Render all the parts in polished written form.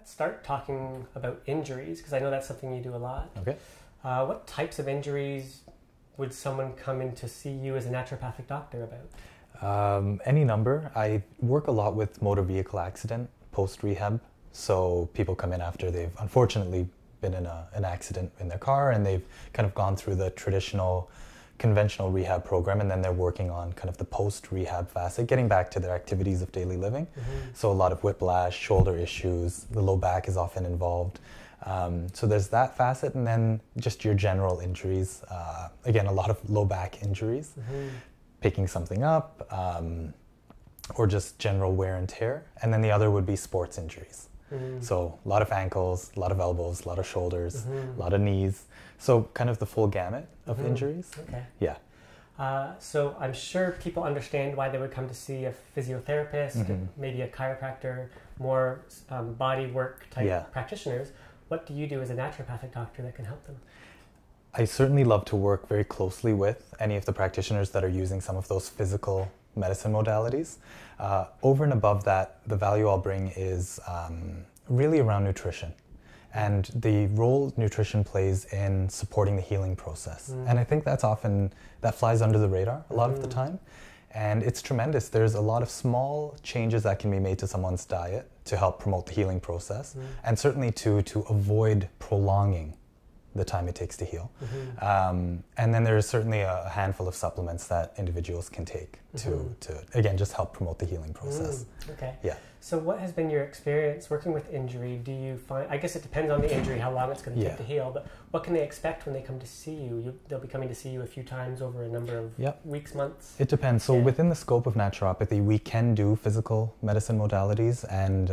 let's start talking about injuries, because I know that's something you do a lot. Okay. What types of injuries would someone come in to see you as a naturopathic doctor about? Any number. I work a lot with motor vehicle accident, post-rehab. So people come in after they've unfortunately been in an accident in their car, and they've kind of gone through the traditional conventional rehab program, and then they're working on kind of the post-rehab facet, getting back to their activities of daily living. So a lot of whiplash, shoulder issues, the low back is often involved. So there's that facet, and then just your general injuries. Again, a lot of low back injuries, picking something up, or just general wear and tear. And then the other would be sports injuries. So a lot of ankles, a lot of elbows, a lot of shoulders, a lot of knees. So kind of the full gamut of injuries. Okay. Yeah. So I'm sure people understand why they would come to see a physiotherapist, maybe a chiropractor, more body work type practitioners. What do you do as a naturopathic doctor that can help them? I certainly love to work very closely with any of the practitioners that are using some of those physical medicine modalities. Over and above that, the value I'll bring is really around nutrition and the role nutrition plays in supporting the healing process. And I think that flies under the radar a lot of the time. And it's tremendous. There's a lot of small changes that can be made to someone's diet to help promote the healing process, and certainly to avoid prolonging the time it takes to heal. And then there's certainly a handful of supplements that individuals can take to again, just help promote the healing process. Okay. Yeah. So what has been your experience working with injury? Do you find, I guess it depends on the injury, how long it's going to take to heal, but what can they expect when they come to see you? They'll be coming to see you a few times over a number of weeks, months? It depends. So within the scope of naturopathy, we can do physical medicine modalities and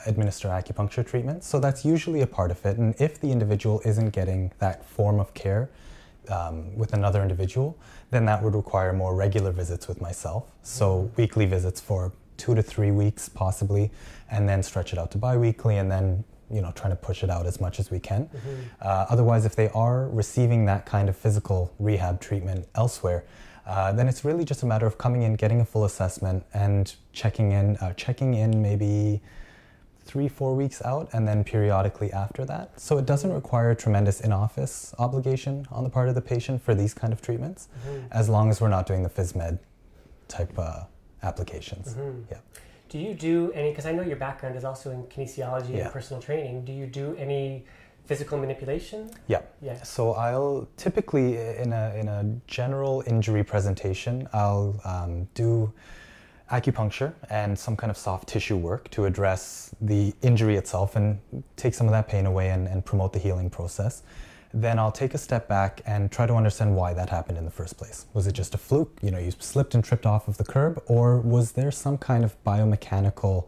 administer acupuncture treatments. So that's usually a part of it. And if the individual isn't getting that form of care with another individual, then that would require more regular visits with myself. So weekly visits for 2 to 3 weeks possibly, and then stretch it out to bi-weekly, and then trying to push it out as much as we can. Otherwise, if they are receiving that kind of physical rehab treatment elsewhere, then it's really just a matter of coming in, getting a full assessment, and checking in maybe 3-4 weeks out, and then periodically after that. So it doesn't require a tremendous in-office obligation on the part of the patient for these kind of treatments, as long as we're not doing the phys med type applications. Yeah. Do you do any, because I know your background is also in kinesiology and personal training, do you do any physical manipulation? Yeah. So I'll typically, in a general injury presentation, I'll do acupuncture and some kind of soft tissue work to address the injury itself and take some of that pain away and promote the healing process. Then I'll take a step back and try to understand why that happened in the first place. Was it just a fluke? You slipped and tripped off of the curb, or was there some kind of biomechanical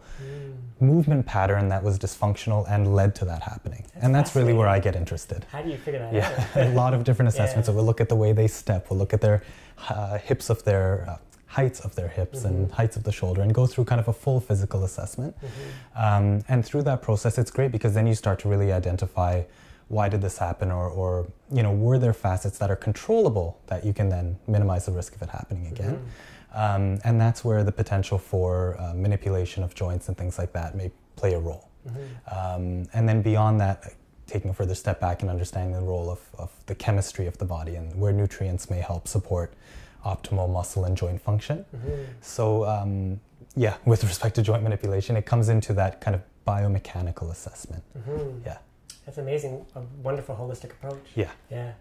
movement pattern that was dysfunctional and led to that happening? And that's really where I get interested. How do you figure that out? A lot of different assessments. So we'll look at the way they step, we'll look at their hips of their heights of their hips and heights of the shoulder, and go through kind of a full physical assessment. And through that process, it's great because then you start to really identify, why did this happen, or were there facets that are controllable that you can then minimize the risk of it happening again? And that's where the potential for manipulation of joints and things like that may play a role. And then beyond that, taking a further step back and understanding the role of the chemistry of the body and where nutrients may help support optimal muscle and joint function. So with respect to joint manipulation, it comes into that kind of biomechanical assessment. That's amazing. A wonderful holistic approach. Yeah.